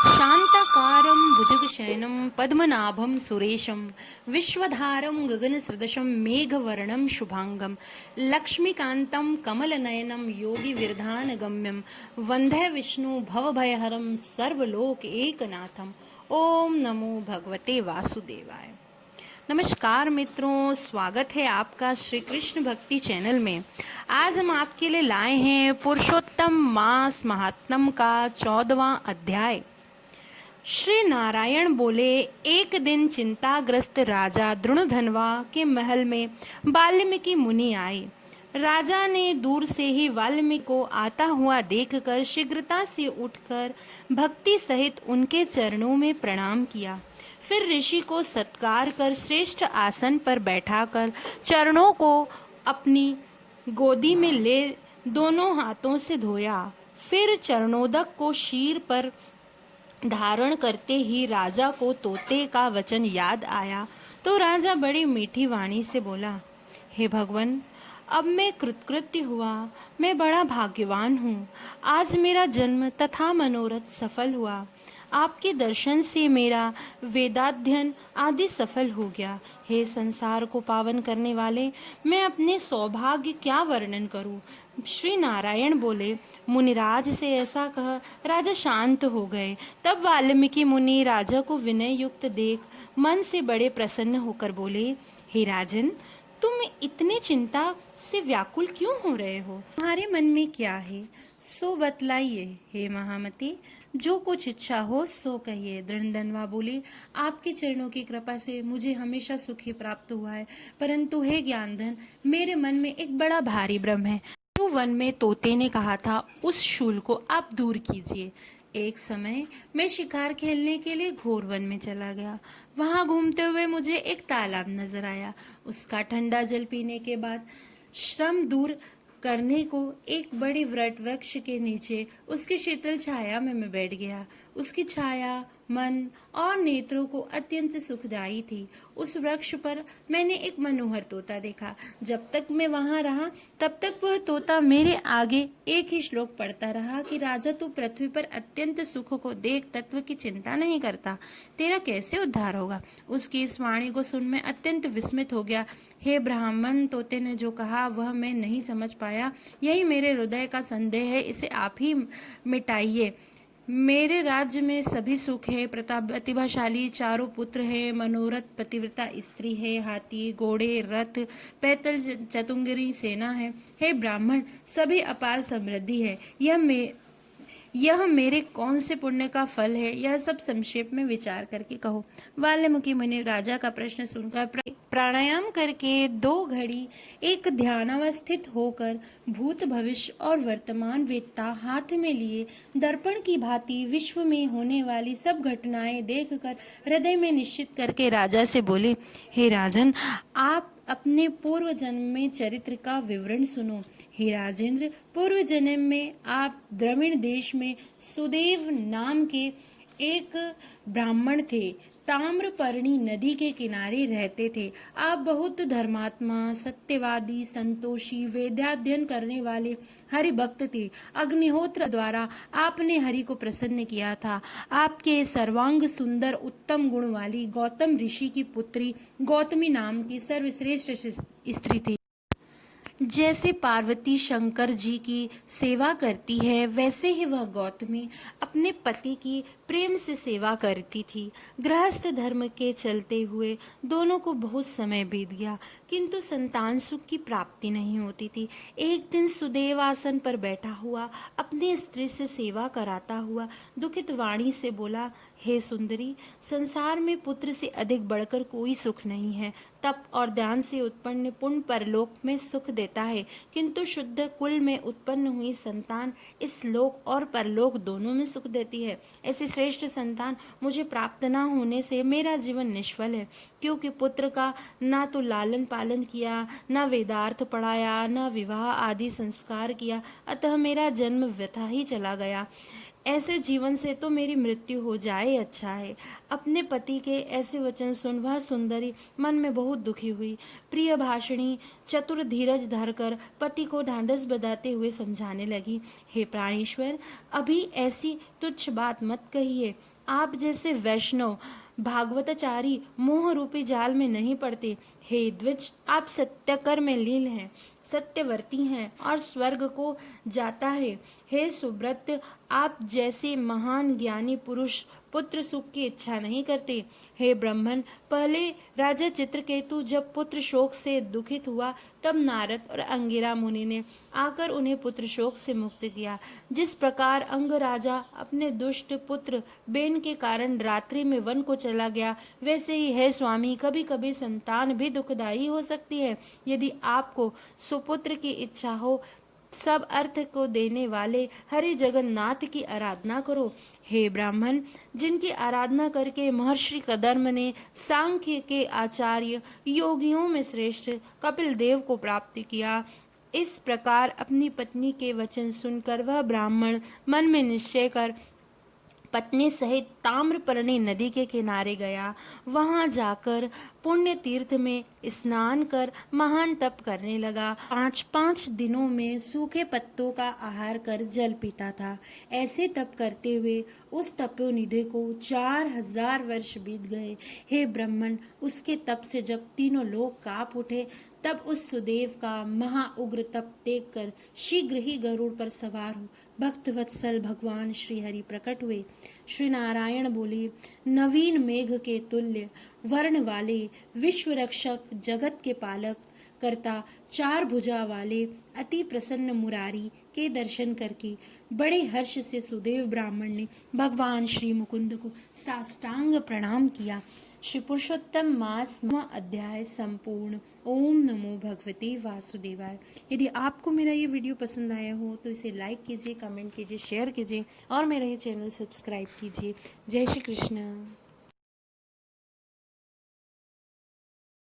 शान्ताकारं भुजगशयनं पद्मनाभं सुरेशं विश्वधारं गगनसदृशं मेघवर्णं शुभांगं लक्ष्मीकान्तं कमलनयनं योगिविरधानगम्यं वन्दे विष्णु भवभयहरं सर्वलोक एकनाथम। ओम नमो भगवते वासुदेवाय। नमस्कार मित्रों, स्वागत है आपका श्री कृष्ण भक्ति चैनल में। आज हम आपके लिए लाए हैं पुरुषोत्तम मास महात्म्य का 14वां अध्याय। श्री नारायण बोले, एक दिन चिंताग्रस्त राजा द्रुणधनवा के महल में वाल्मीकि मुनि आए। राजा ने दूर से ही वाल्मीकि को आता हुआ देखकर शीघ्रता से उठकर भक्ति सहित उनके चरणों में प्रणाम किया। फिर ऋषि को सत्कार कर श्रेष्ठ आसन पर बैठाकर चरणों को अपनी गोदी में ले दोनों हाथों से धोया। फिर चरणोदक को शीर पर धारण करते ही राजा को तोते का वचन याद आया तो राजा बड़ी मीठी वाणी से बोला, हे भगवान, अब मैं कृतकृत्य हुआ। मैं बड़ा भाग्यवान हूँ। आज मेरा जन्म तथा मनोरथ सफल हुआ। आपके दर्शन से मेरा वेदाध्ययन आदि सफल हो गया। हे संसार को पावन करने वाले, मैं अपने सौभाग्य क्या वर्णन करूं। श्री नारायण बोले, मुनिराज से ऐसा कह राजा शांत हो गए। तब वाल्मीकि मुनि राजा को विनय युक्त देख मन से बड़े प्रसन्न होकर बोले, हे राजन, तुम इतने चिंता से व्याकुल क्यों हो रहे हो? तुम्हारे मन में क्या है सो बतलाइए। हे महामती, जो कुछ इच्छा हो सो कहिए। दृढ़धनवा बोले, आपके चरणों की कृपा से मुझे हमेशा सुख ही प्राप्त हुआ है, परंतु हे ज्ञानधन, मेरे मन में एक बड़ा भारी भ्रम है। जो वन में तोते ने कहा था, उस शूल को आप दूर कीजिए। एक समय मैं शिकार खेलने के लिए घोर वन में चला गया। वहां घूमते हुए मुझे एक तालाब नजर आया। उसका ठंडा जल पीने के बाद श्रम दूर करने को एक बड़ी वट वृक्ष के नीचे उसकी शीतल छाया में मैं बैठ गया। उसकी छाया मन और नेत्रों को अत्यंत सुखदायी थी। उस वृक्ष पर मैंने एक मनोहर तोता देखा। जब तक मैं वहां रहा तब तक वह तोता मेरे आगे एक ही श्लोक पढ़ता रहा कि राजा, तू पृथ्वी पर अत्यंत सुख को देख तत्व की चिंता नहीं करता, तेरा कैसे उद्धार होगा। उसकी इस वाणी को सुन मैं अत्यंत विस्मित हो गया। हे ब्राह्मण, तोते ने जो कहा वह मैं नहीं समझ पाया। यही मेरे हृदय का संदेह है, इसे आप ही मिटाइए। मेरे राज्य में सभी सुख है, प्रतिभाशाली चारों पुत्र है, मनोरथ पतिव्रता स्त्री है, हाथी घोड़े रथ पैदल चतुंगरी सेना है। हे ब्राह्मण, सभी अपार समृद्धि है। यह मेरे कौन से पुण्य का फल है, यह सब संक्षेप में विचार करके कहो। वाल्मीकि मुनि राजा का प्रश्न सुनकर प्राणायाम करके 2 घड़ी एक ध्यानावस्थित होकर भूत भविष्य और वर्तमान वेदता हाथ में लिए दर्पण की भांति विश्व में होने वाली सब घटनाएं देखकर हृदय में निश्चित करके राजा से बोले, हे राजन, आप अपने पूर्व जन्म में चरित्र का विवरण सुनो। हे राजेंद्र, पूर्व जन्म में आप द्रविड़ देश में सुदेव नाम के एक ब्राह्मण थे। ताम्रपर्णी नदी के किनारे रहते थे। आप बहुत धर्मात्मा, सत्यवादी, संतोषी, वेदाध्ययन करने वाले हरि भक्त थे। अग्निहोत्र द्वारा आपने हरि को प्रसन्न किया था। आपके सर्वांग सुंदर उत्तम गुण वाली गौतम ऋषि की पुत्री गौतमी नाम की सर्वश्रेष्ठ स्त्री थी। जैसे पार्वती शंकर जी की सेवा करती है, वैसे ही वह गौतमी अपने पति की प्रेम से सेवा करती थी। गृहस्थ धर्म के चलते हुए दोनों को बहुत समय बीत गया, किंतु संतान सुख की प्राप्ति नहीं होती थी। एक दिन सुदेव आसन पर बैठा हुआ अपनी स्त्री से सेवा कराता हुआ दुखित वाणी से बोला, हे सुंदरी, संसार में पुत्र से अधिक बढ़कर कोई सुख नहीं है। तप और ध्यान से उत्पन्न पुण्य परलोक में सुख देता है, किंतु शुद्ध कुल में उत्पन्न हुई संतान इस लोक और परलोक दोनों में सुख देती है। ऐसी श्रेष्ठ संतान मुझे प्राप्त न होने से मेरा जीवन निष्फल है, क्योंकि पुत्र का ना तो लालन पालन किया, न वेदार्थ पढ़ाया, न विवाह आदि संस्कार किया, अतः मेरा जन्म व्यथा ही चला गया। ऐसे जीवन से तो मेरी मृत्यु हो जाए अच्छा है। अपने पति के ऐसे वचन सुन वह सुंदरी मन में बहुत दुखी हुई। प्रिय भाषिणी चतुर धीरज धरकर पति को ढांढस बंधाते हुए समझाने लगी, हे प्राणेश्वर, अभी ऐसी तुच्छ बात मत कहिए। आप जैसे वैष्णव भागवताचारी मोह रूपी जाल में नहीं पड़ते। हे द्विज, आप सत्यकर में लीन हैं, सत्यवर्ती हैं और स्वर्ग को जाता है। हे सुब्रत, आप जैसे महान ज्ञानी पुरुष पुत्र सुख की इच्छा नहीं करते। हे ब्राह्मण, पहले राजा चित्रकेतु जब पुत्र शोक से दुखित हुआ तब नारद और अंगिरा मुनि ने आकर उन्हें पुत्र शोक से मुक्त किया। जिस प्रकार अंग राजा अपने दुष्ट पुत्र बेन के कारण रात्रि में वन को चला गया, वैसे ही है स्वामी, कभी कभी संतान भी दुखदायी हो सकती है। यदि आपको सुपुत्र की इच्छा हो, सब अर्थ को देने वाले हरि जगन्नाथ की आराधना करो। हे ब्राह्मण, जिनकी आराधना करके महर्षि कदर्म ने सांख्य के आचार्य योगियों में श्रेष्ठ कपिल देव को प्राप्त किया, इस प्रकार अपनी पत्नी के वचन सुनकर वह ब्राह्मण मन में निश्चय कर पत्नी सहित ताम्रपर्णी नदी के किनारे गया। वहां जाकर पुण्य तीर्थ में स्नान कर महान तप करने लगा। 5-5 दिनों में सूखे पत्तों का आहार कर जल पीता था। ऐसे तप करते हुए उस तपोनिधि को 4000 वर्ष बीत गए। हे ब्राह्मण, उसके तप से जब तीनों लोग कांप उठे, तब उस सुदेव का महाउग्र तप देखकर शीघ्र ही गरुड़ पर सवार हो भक्त वत्सल भगवान श्री हरि प्रकट हुए। श्री नारायण बोले, नवीन मेघ के तुल्य वर्ण वाले विश्व रक्षक जगत के पालक करता 4 भुजा वाले अति प्रसन्न मुरारी के दर्शन करके बड़े हर्ष से सुदेव ब्राह्मण ने भगवान श्री मुकुंद को साष्टांग प्रणाम किया। श्री पुरुषोत्तम मास अध्याय संपूर्ण। ओम नमो भगवते वासुदेवाय। यदि आपको मेरा ये वीडियो पसंद आया हो तो इसे लाइक कीजिए, कमेंट कीजिए, शेयर कीजिए और मेरा ये चैनल सब्सक्राइब कीजिए। जय श्री कृष्ण।